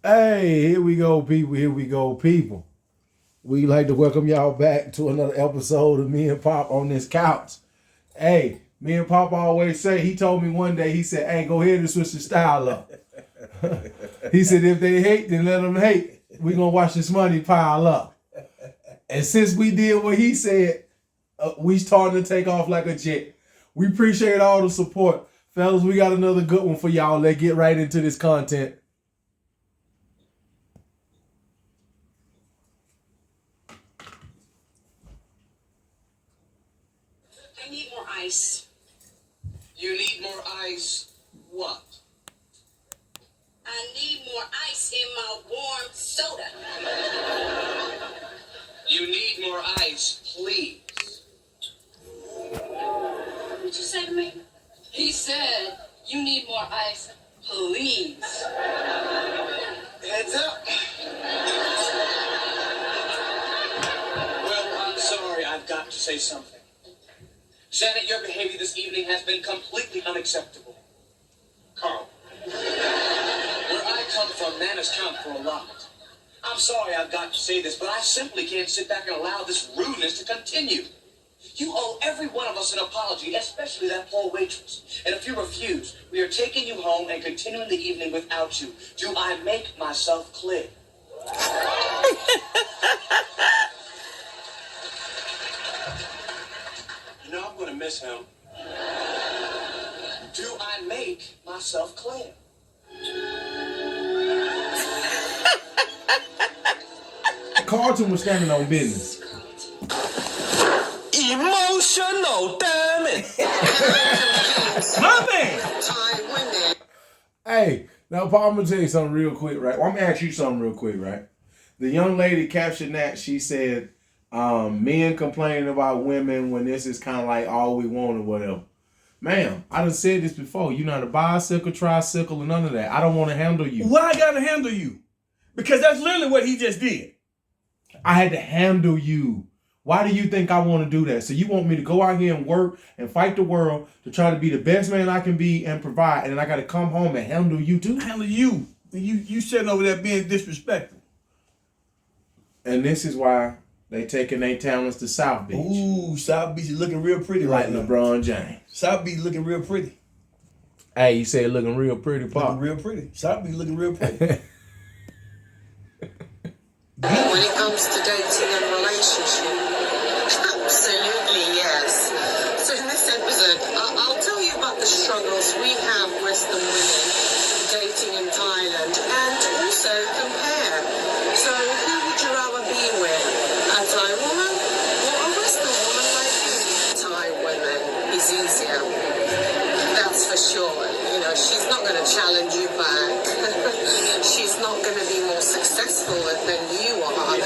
Hey, here we go, people. Here we go, people. We'd like to welcome y'all back to another episode of Me and Pop on this couch. Hey, me and Pop always say, he told me one day, he said, hey, go ahead and switch the style up. He said, if they hate, then let them hate. We're going to watch this money pile up. And since we did what he said, we starting to take off like a jet. We appreciate all the support. Fellas, we got another good one for y'all. Let's get right into this content. I need more ice. You need more ice. What? I need more ice in my warm soda. You need more ice, please. What did you say to me? He said, you need more ice, please. Heads up. Well, I'm sorry. I've got to say something. Janet, your behavior this evening has been completely unacceptable. Carl, where I come from, manners count for a lot. I'm sorry I've got to say this, but I simply can't sit back and allow this rudeness to continue. You owe every one of us an apology, especially that poor waitress. And if you refuse, we are taking you home and continuing the evening without you. Do I make myself clear? You know I'm gonna miss him. Do I make myself clear? Carlton was standing on business. Emotional, damn it. My man. Time women. Hey, now Paul, I'm gonna tell you something real quick, right? Well, I'm gonna ask you something real quick, right? The young lady captioned that. She said, men complaining about women when this is kind of like all we want or whatever. Ma'am, I done said this before. You're not a bicycle, tricycle, or none of that. I don't want to handle you. Why I gotta handle you? Because that's literally what he just did. I had to handle you. Why do you think I want to do that? So you want me to go out here and work and fight the world to try to be the best man I can be and provide, and then I got to come home and handle you too? Handle you. You sitting over there being disrespectful. And this is why they taking their talents to South Beach. Ooh, South Beach is looking real pretty Like right now. LeBron James. South Beach looking real pretty. Hey, you say it looking real pretty, Pop. Looking real pretty. South Beach looking real pretty. When it comes to dating and relationship, absolutely yes. So in this episode, I'll tell you about the struggles we have Western women dating in Thailand and also compare. So who would you rather be with? A Thai woman or a Western woman like you? Thai women is easier. That's for sure. You know, she's not going to challenge you back. She's not going to be more successful than you are.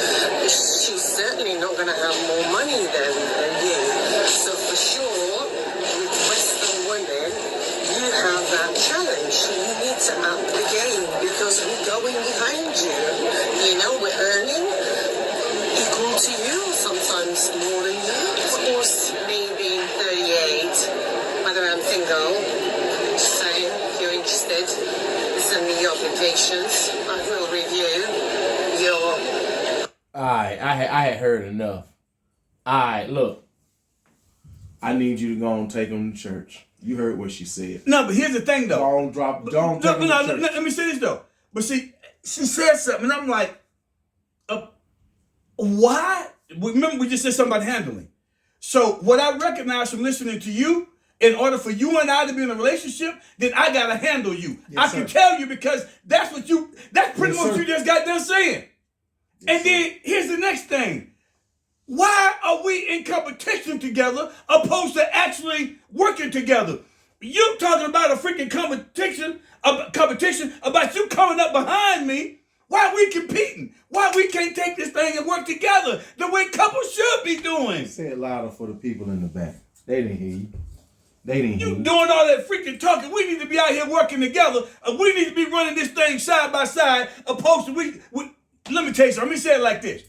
She's certainly not going to have more money than you. So for sure, with Western women, you have that challenge. You need to up the game because we're going behind you. You know, we're earning equal to you, sometimes more than you. Of course, me being 38, whether I'm single, saying if you're interested, send me your applications. I will review your. Alright, I had heard enough. Alright, look. I need you to go and take them to church. You heard what she said. No, but here's the thing though. Don't take them to church. Let me say this though. But see, she said something, and I'm like, why? Remember, we just said something about handling. So what I recognize from listening to you, in order for you and I to be in a relationship, then I gotta handle you. Yes, I can sir. tell you because that's pretty Yes, much sir. what you just got done saying. And then here's the next thing. Why are we in competition together opposed to actually working together? You talking about a freaking competition about you coming up behind me. Why are we competing? Why we can't take this thing and work together the way couples should be doing? Say it louder for the people in the back. They didn't hear you. They didn't hear You you. doing all that freaking talking. We need to be out here working together. We need to be running this thing side by side opposed to we let me tell you something. Let me say it like this.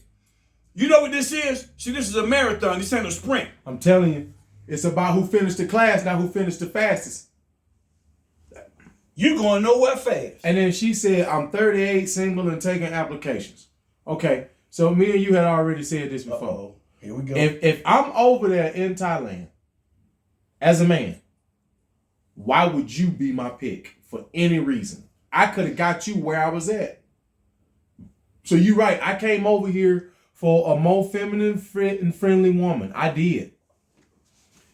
You know what this is? See, this is a marathon. This ain't a sprint. I'm telling you, it's about who finished the class, not who finished the fastest. You going nowhere fast. And then she said, I'm 38, single, and taking applications. Okay, so me and you had already said this before. Uh-oh. Here we go. If I'm over there in Thailand as a man, why would you be my pick for any reason? I could have got you where I was at. So you're right. I came over here for a more feminine and friendly woman. I did.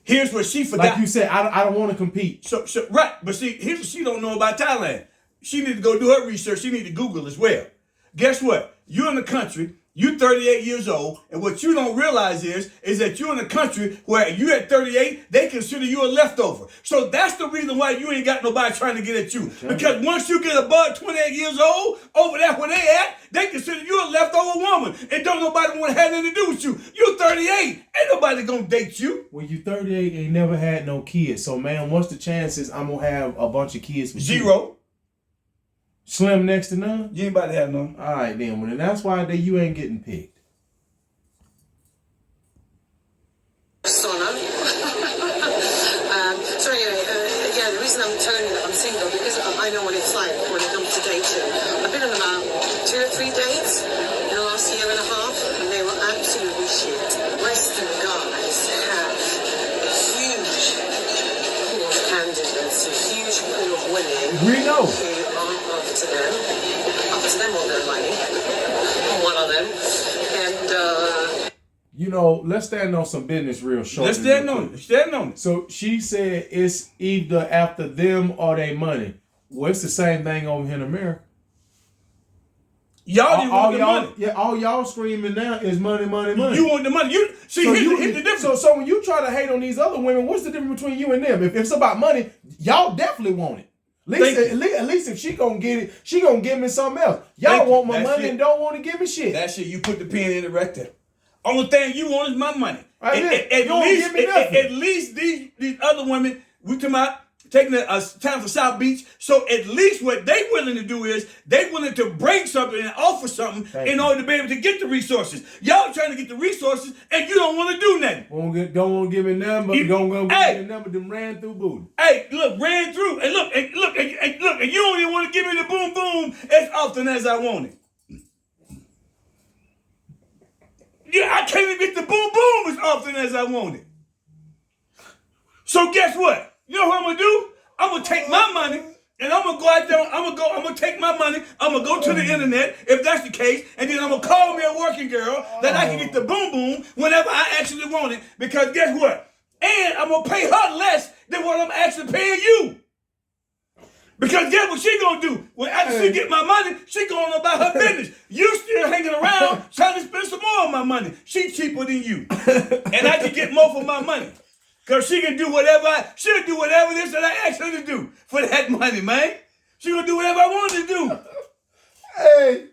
Here's what she forgot. Like you said, I don't want to compete. So right, but see, here's what she don't know about Thailand. She need to go do her research. She need to Google as well. Guess what? You're in the country. You're 38 years old, and what you don't realize is that you're in a country where you at 38, they consider you a leftover. So that's the reason why you ain't got nobody trying to get at you. Because once you get above 28 years old, over there where they at, they consider you a leftover woman, and don't nobody want to have anything to do with you. You're 38. Ain't nobody gonna date you. When you 38, ain't never had no kids. So man, what's the chances I'm gonna have a bunch of kids with you? Zero. Slim next to none? You ain't about to have none. All right, then. Well, that's why you ain't getting picked. Sauna. So anyway, yeah, the reason I'm telling you that I'm single because I know what it's like when it comes to dating. I've been on about 2 or 3 dates in the last year and a half, and they were absolutely shit. Western guys have a huge pool of candidates, a huge pool of women. We know. Who are after them on their money. One of them, and. You know, let's stand on some business real short. Let's stand on it. Stand on it. So she said it's either after them or they money. Well, it's the same thing over here in America. Y'all didn't want the money. Yeah, all y'all screaming now is money, money, money. You want the money. You see, here's the difference. So when you try to hate on these other women, what's the difference between you and them? If it's about money, y'all definitely want it. At least if she gonna get it, she gonna give me something else. Y'all want my money and don't want to give me shit. That shit, you put the pen in it right there. Only thing you want is my money. At least these other women, we talking about taking a time for South Beach. So at least what they willing to do is they willing to bring something and offer something in order to be able to get the resources. Y'all trying to get the resources and you don't want to do nothing. Don't want to give me nothing, but don't want to give me nothing, them ran through booty. Hey, look, ran through, and look, and you don't even want to give me the boom boom as often as I want it. Yeah, I can't even get the boom boom as often as I want it. So guess what? You know what I'm gonna do? I'm gonna take my money and I'm gonna go out there. I'm gonna take my money. I'm gonna go to the internet if that's the case, and then I'm gonna call me a working girl that I can get the boom boom whenever I actually want it. Because guess what? And I'm gonna pay her less than what I'm actually paying you. Because guess what she gonna do? When after she get my money, she going about her business. You still hanging around trying to spend some more of my money. She cheaper than you. And I can get more for my money. Because she can do she'll do whatever it is that I ask her to do for that money, man. She gonna do whatever I want her to do. Hey,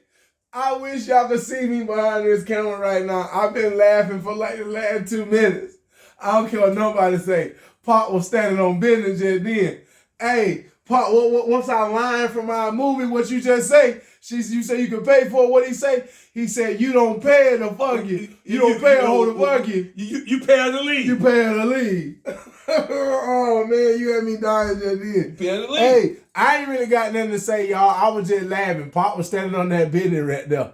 I wish y'all could see me behind this camera right now. I've been laughing for like the last 2 minutes. I don't care what nobody say. Pop was standing on business just then. Hey, Pop, what's our line from our movie? What you just say? You say you can pay for it. What he say? He said you don't pay her to fuck you. You don't pay her to fuck you. You pay her to leave. You pay her to leave. Oh man, you had me dying just then. Pay her to leave. Hey, I ain't really got nothing to say, y'all. I was just laughing. Pop was standing on that business right there.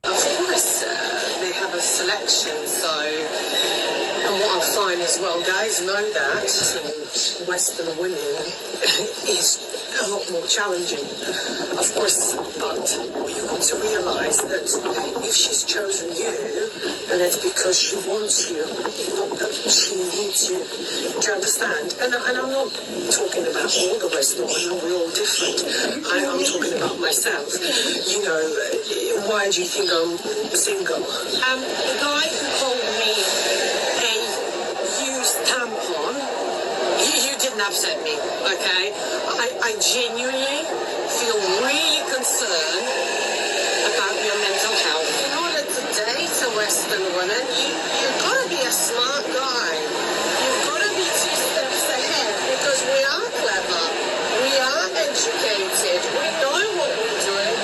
Of course, they have a selection, so, and what I find as well, guys know that Western women is a lot more challenging, of course, but you want to realise that if she's chosen you, then it's because she wants you, not that she needs you. Do you understand? And I'm not talking about all the Western women, we're all different. I'm talking about myself. You know, why do you think I'm single? The guy who called me a used tampon, you didn't upset me, okay? I genuinely feel really concerned about your mental health. In order to date a Western woman, you've got to be a smart guy. You've got to be 2 steps ahead because we are clever. We are educated. We know what we're doing.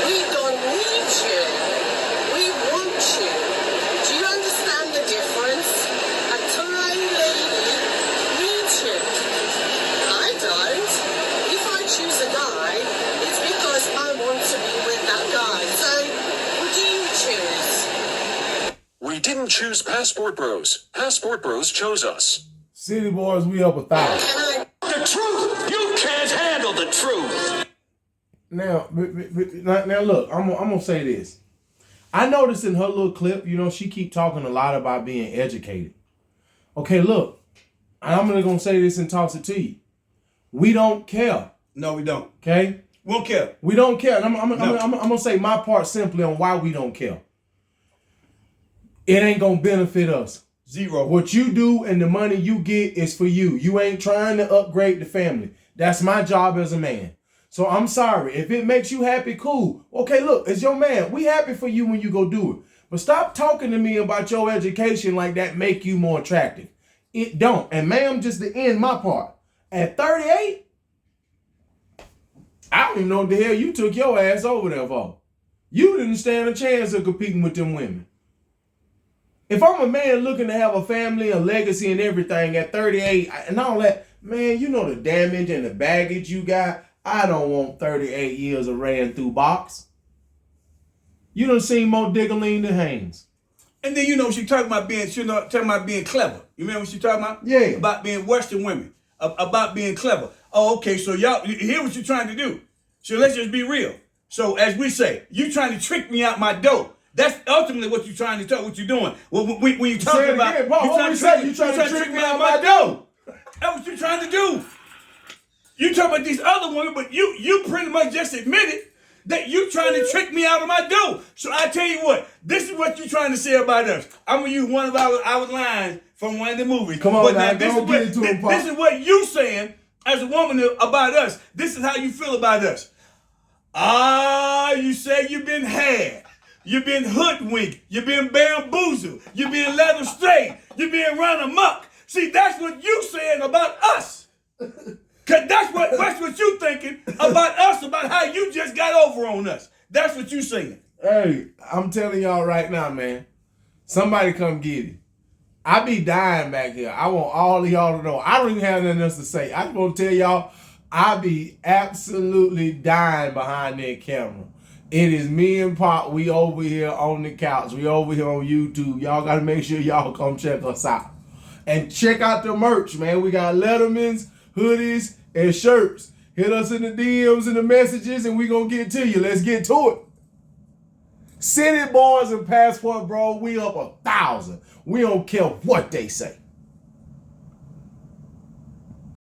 We don't need you. We want you. Do you understand the difference? A Thai lady needs you. I don't. choose a guy, it's because I want to be with that guy. So, what do you choose? We didn't choose Passport Bros. Passport Bros chose us. City Boys, we up 1,000. Can I The truth! You can't handle the truth! Now look, I'm gonna say this. I noticed in her little clip, you know, she keep talking a lot about being educated. Okay, look, I'm gonna say this and toss it to you. We don't care. No, we don't. Okay, Won't care. we don't care. And I'm No. gonna say my part simply on why we don't care. It ain't gonna benefit us. Zero. What you do and the money you get is for you. You ain't trying to upgrade the family. That's my job as a man. So I'm sorry. If it makes you happy, cool. Okay, look, it's your man. We happy for you when you go do it. But stop talking to me about your education like that make you more attractive. It don't. And ma'am, just to end my part. At 38, I don't even know what the hell you took your ass over there for. You didn't stand a chance of competing with them women. If I'm a man looking to have a family, a legacy, and everything at 38 and all that, man, you know the damage and the baggage you got. I don't want 38 years of ran through box. You done seen more Diggerling than Haynes. And then she talking about being clever. You remember what she talking about? Yeah. About being Western women. About being clever. Oh, okay, so y'all hear what you're trying to do. So let's just be real. So as we say, you trying to trick me out my door. That's ultimately what you're trying to tell, what you're doing. When you talk Say it about again, Paul. What we say? You trying to trick me out my door. That's what you're trying to do. You talk about these other women, but you pretty much just admitted that you trying to trick me out of my dough. So I tell you what, this is what you trying to say about us. I'm gonna use one of our lines from one of the movies. Come on, but now, this don't get into it, Paul. this is what you saying as a woman about us. This is how you feel about us. You say you've been had. You've been hoodwinked. You've been bamboozled. You've been led astray. You've been run amok. See, that's what you saying about us. Cause that's what you thinking about us, about how you just got over on us. That's what you saying. Hey, I'm telling y'all right now, man. Somebody come get it. I be dying back here. I want all of y'all to know. I don't even have nothing else to say. I just want to tell y'all, I be absolutely dying behind that camera. It is me and Pop. We over here on the couch. We over here on YouTube. Y'all got to make sure y'all come check us out. And check out the merch, man. We got Lettermans, hoodies, and shirts. Hit us in the DMs and the messages, and we gonna get to you. Let's get to it. City Boys and Passport Bro, we up 1,000. We don't care what they say.